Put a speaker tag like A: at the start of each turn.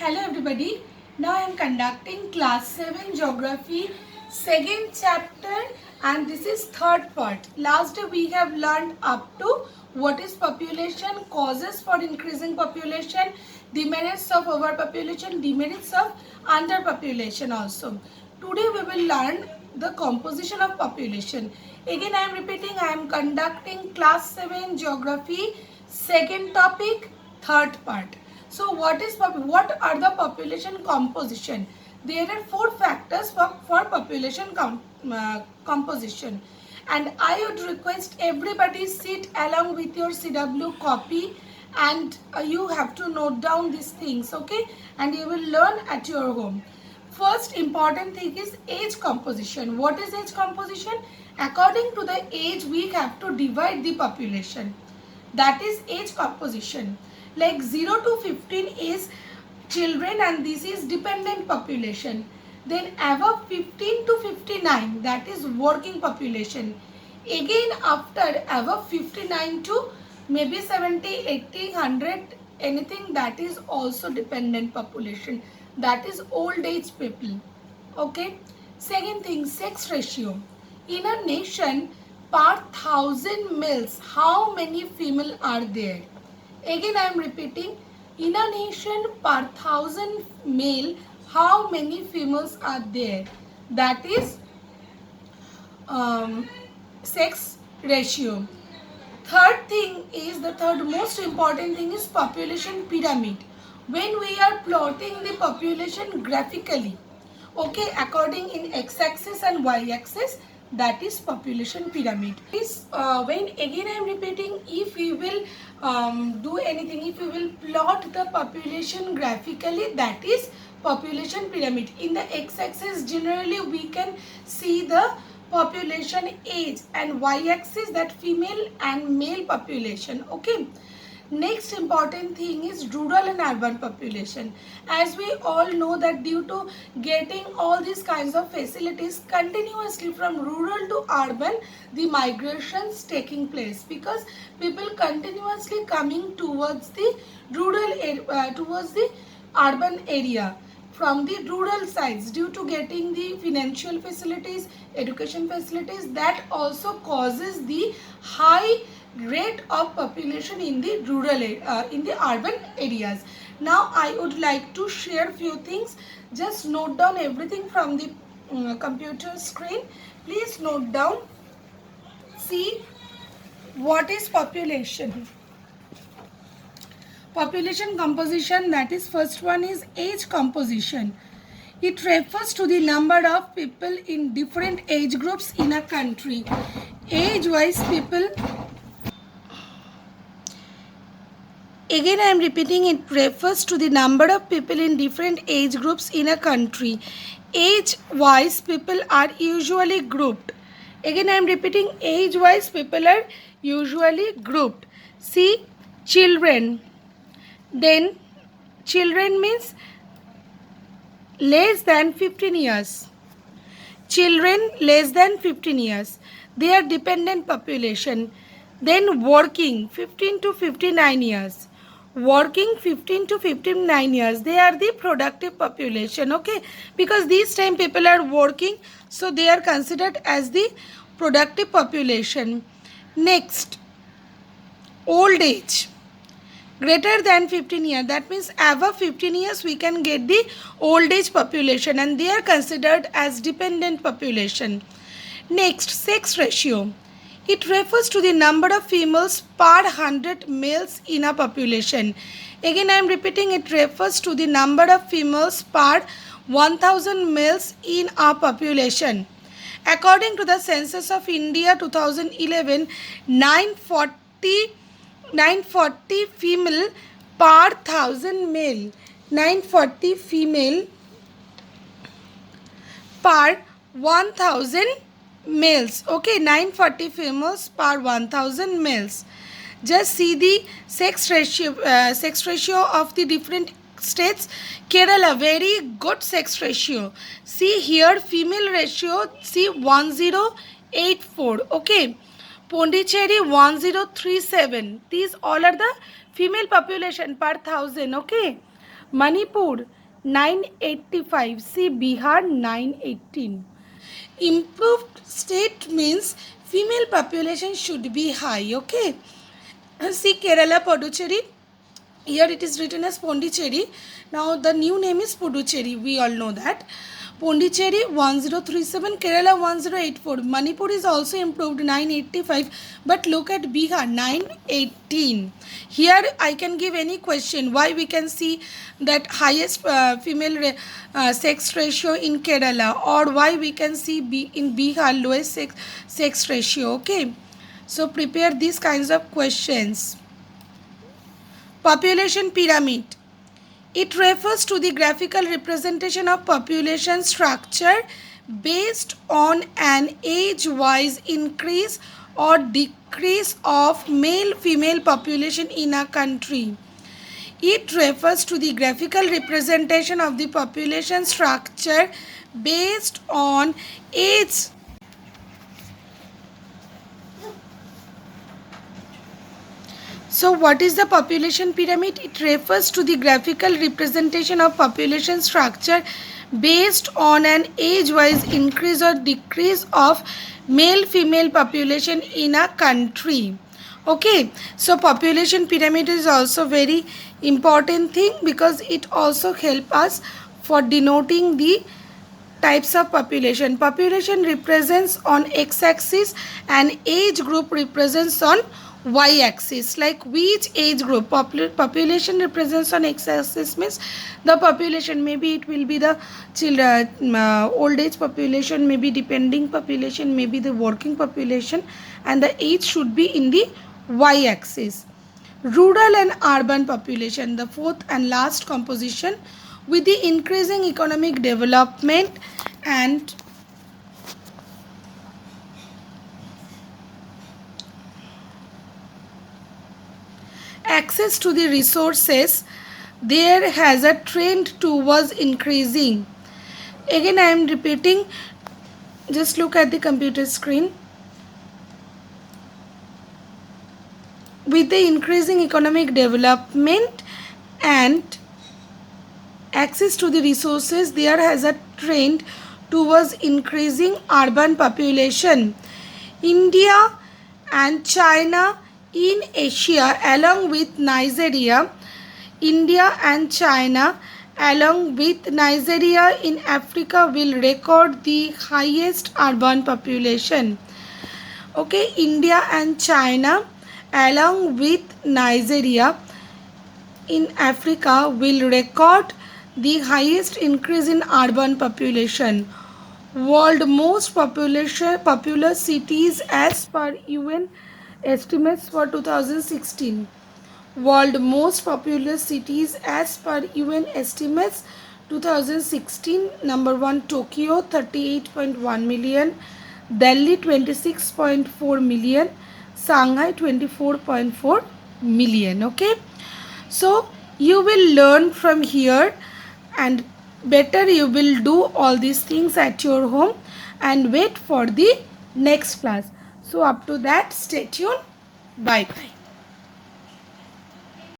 A: Hello everybody. Now I am conducting class 7 geography second chapter and this is third part. Last day we have learned up to what is population, causes for increasing population, demerits of overpopulation, demerits of underpopulation also. Today we will learn the composition of population. Again I am repeating, I am conducting class 7 geography second topic third part. So what are the population composition? There are four factors for population composition, and I would request everybody sit along with your CW copy, and you have to note down these things, okay? And you will learn at your home. First important thing is age composition. What is age composition? According to the age, we have to divide the population. That is age composition. Like 0 to 15 is children and this is dependent population. Then above 15 to 59, that is working population. Again after above 59 to maybe 70, 80, 100, anything, that is also dependent population. That is old age people. Okay. Second thing, sex ratio. In a nation, per 1000 males, how many female are there? Again I am repeating, in a nation per 1000 male, how many females are there? That is sex ratio. Third thing is, the third most important thing is population pyramid. When we are plotting the population graphically, okay, according in x-axis and y-axis, that is population pyramid. When again I am repeating, if we will do anything, if we will plot the population graphically, that is population pyramid. In the x-axis generally we can see the population age, and y-axis that female and male population, okay. Next important thing is rural and urban population. As we all know that due to getting all these kinds of facilities continuously from rural to urban, the migrations taking place because people continuously coming towards the towards the urban area from the rural sides due to getting the financial facilities, education facilities. That also causes the high rate of population in the rural in the urban areas. Now I would like to share few things. Just note down everything from the computer screen. Please note down. See what is population. Population composition, that is first one is age composition. It refers to the number of people in different age groups in a country. Age-wise people. Again I am repeating, it refers to the number of people in different age groups in a country. Age-wise people are usually grouped. Again I am repeating, age-wise people are usually grouped. See, children. Then children means less than 15 years. Children less than 15 years. They are dependent population. Then working 15 to 59 years. Working 15 to 59 years. They are the productive population. Okay. Because these time people are working. So they are considered as the productive population. Next. Old age. Greater than 15 years, that means above 15 years we can get the old age population and they are considered as dependent population. Next, sex ratio. It refers to the number of females per 100 males in a population. Again I am repeating, it refers to the number of females per 1000 males in a population. According to the census of India 2011, 940 female per 1000 male. 940 female per 1000 males. Okay, 940 females per 1000 males. Just see the sex ratio of the different states. Kerala, very good sex ratio. See here, female ratio, see 1084. Okay. Pondicherry 1037. These all are the female population per 1000. Okay. Manipur 985. See Bihar 918. Improved state means female population should be high. Okay. See Kerala, Puducherry. Here it is written as Pondicherry. Now the new name is Puducherry. We all know that. Pondicherry 1037, Kerala 1084. Manipur is also improved 985. But look at Bihar 918. Here I can give any question. Why we can see that highest female sex ratio in Kerala, or why we can see in Bihar lowest sex ratio. Okay. So prepare these kinds of questions. Population pyramid. It refers to the graphical representation of population structure based on an age-wise increase or decrease of male-female population in a country. It refers to the graphical representation of the population structure based on age. So what is the population pyramid? It refers to the graphical representation of population structure based on an age-wise increase or decrease of male-female population in a country. Okay, so population pyramid is also very important thing because it also help us for denoting the types of population. Population represents on x-axis and age group represents on y-axis. Like which age group? Population represents on x-axis means the population, maybe it will be the children, old age population, maybe depending population, maybe the working population, and the age should be in the y-axis. Rural and urban population, the fourth and last composition. With the increasing economic development and access to the resources, there has a trend towards increasing. Again I am repeating, just look at the computer screen. With the increasing economic development and access to the resources, there has a trend towards increasing urban population. India and China in Asia along with Nigeria, India and China along with Nigeria in Africa will record the highest urban population. Okay, India and China along with Nigeria in Africa will record the highest increase in urban population. World most populous cities as per UN estimates for 2016. World most populous cities as per UN estimates 2016. Number 1 Tokyo 38.1 million, Delhi 26.4 million, Shanghai 24.4 million. Okay, so you will learn from here and better you will do all these things at your home and wait for the next class. So up to that, stay tuned. Bye bye.